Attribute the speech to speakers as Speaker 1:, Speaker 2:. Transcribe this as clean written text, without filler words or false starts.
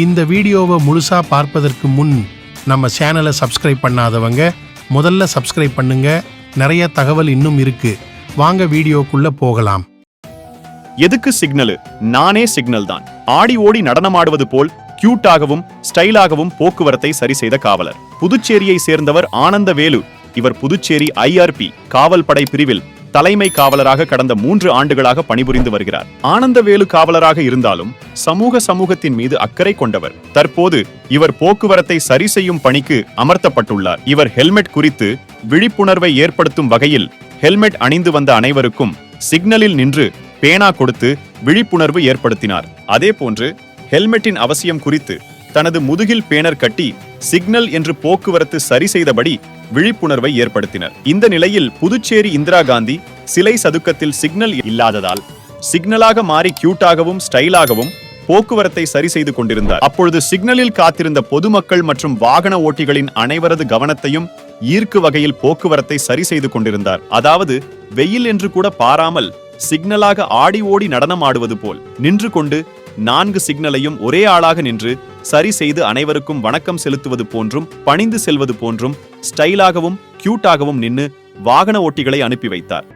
Speaker 1: இந்த வீடியோவை முழுசா பார்ப்பதற்கு முன் நம்ம சேனலை சப்ஸ்கிரைப் பண்ணாதவங்க முதல்ல சப்ஸ்கிரைப் பண்ணுங்க. நிறைய தகவல் இன்னும் இருக்கு. வாங்க வீடியோக்குள்ள போகலாம்.
Speaker 2: எதுக்கு சிக்னலு? நானே சிக்னல் தான். ஆடி ஓடி நடனமாடுவது போல் கியூட்டாகவும் ஸ்டைலாகவும் போக்குவரத்தை சரி செய்த காவலர். புதுச்சேரியை சேர்ந்தவர் ஆனந்தவேலு. இவர் புதுச்சேரி IRP காவல் படை பிரிவில் தலைமை காவலராக கடந்த 3 ஆண்டுகளாக பணிபுரிந்து வருகிறார். ஆனந்தவேலு காவலராக இருந்தாலும் சமூகத்தின் மீது அக்கறை கொண்டவர். தற்போது இவர் போக்குவரத்தை சரி செய்யும் பணிக்கு அமர்த்தப்பட்டுள்ளார். இவர் ஹெல்மெட் குறித்து விழிப்புணர்வை ஏற்படுத்தும் வகையில் ஹெல்மெட் அணிந்து வந்த அனைவருக்கும் சிக்னலில் நின்று பேனா கொடுத்து விழிப்புணர்வு ஏற்படுத்தினார். அதேபோன்று ஹெல்மெட்டின் அவசியம் குறித்து தனது முதுகில் பேனர் கட்டி சிக்னல் என்று போக்குவரத்து சரி செய்தபடி விழிப்புணர்வை ஏற்படுத்தினர். இந்த நிலையில் புதுச்சேரி இந்திரா காந்தி சிலை சதுக்கத்தில் சிக்னல் இல்லாததால் சிக்னலாக மாறி கியூட்டாகவும் ஸ்டைலாகவும் போக்குவரத்தை சரி செய்து கொண்டிருந்தார். அப்பொழுது சிக்னலில் காத்திருந்த பொதுமக்கள் மற்றும் வாகன ஓட்டிகளின் அனைவரது கவனத்தையும் ஈர்க்கு வகையில் போக்குவரத்தை சரி செய்து கொண்டிருந்தார். அதாவது வெயில் என்று கூட பாராமல் சிக்னலாக ஆடி ஓடி நடனம் ஆடுவது போல் நின்று கொண்டு 4 சிக்னலையும் ஒரே ஆளாக நின்று சரி செய்து அனைவருக்கும் வணக்கம் செலுத்துவது போன்றும் பணிந்து செல்வது போன்றும் ஸ்டைலாகவும் கியூட்டாகவும் நின்று வாகன ஓட்டிகளை அனுப்பி வைத்தார்.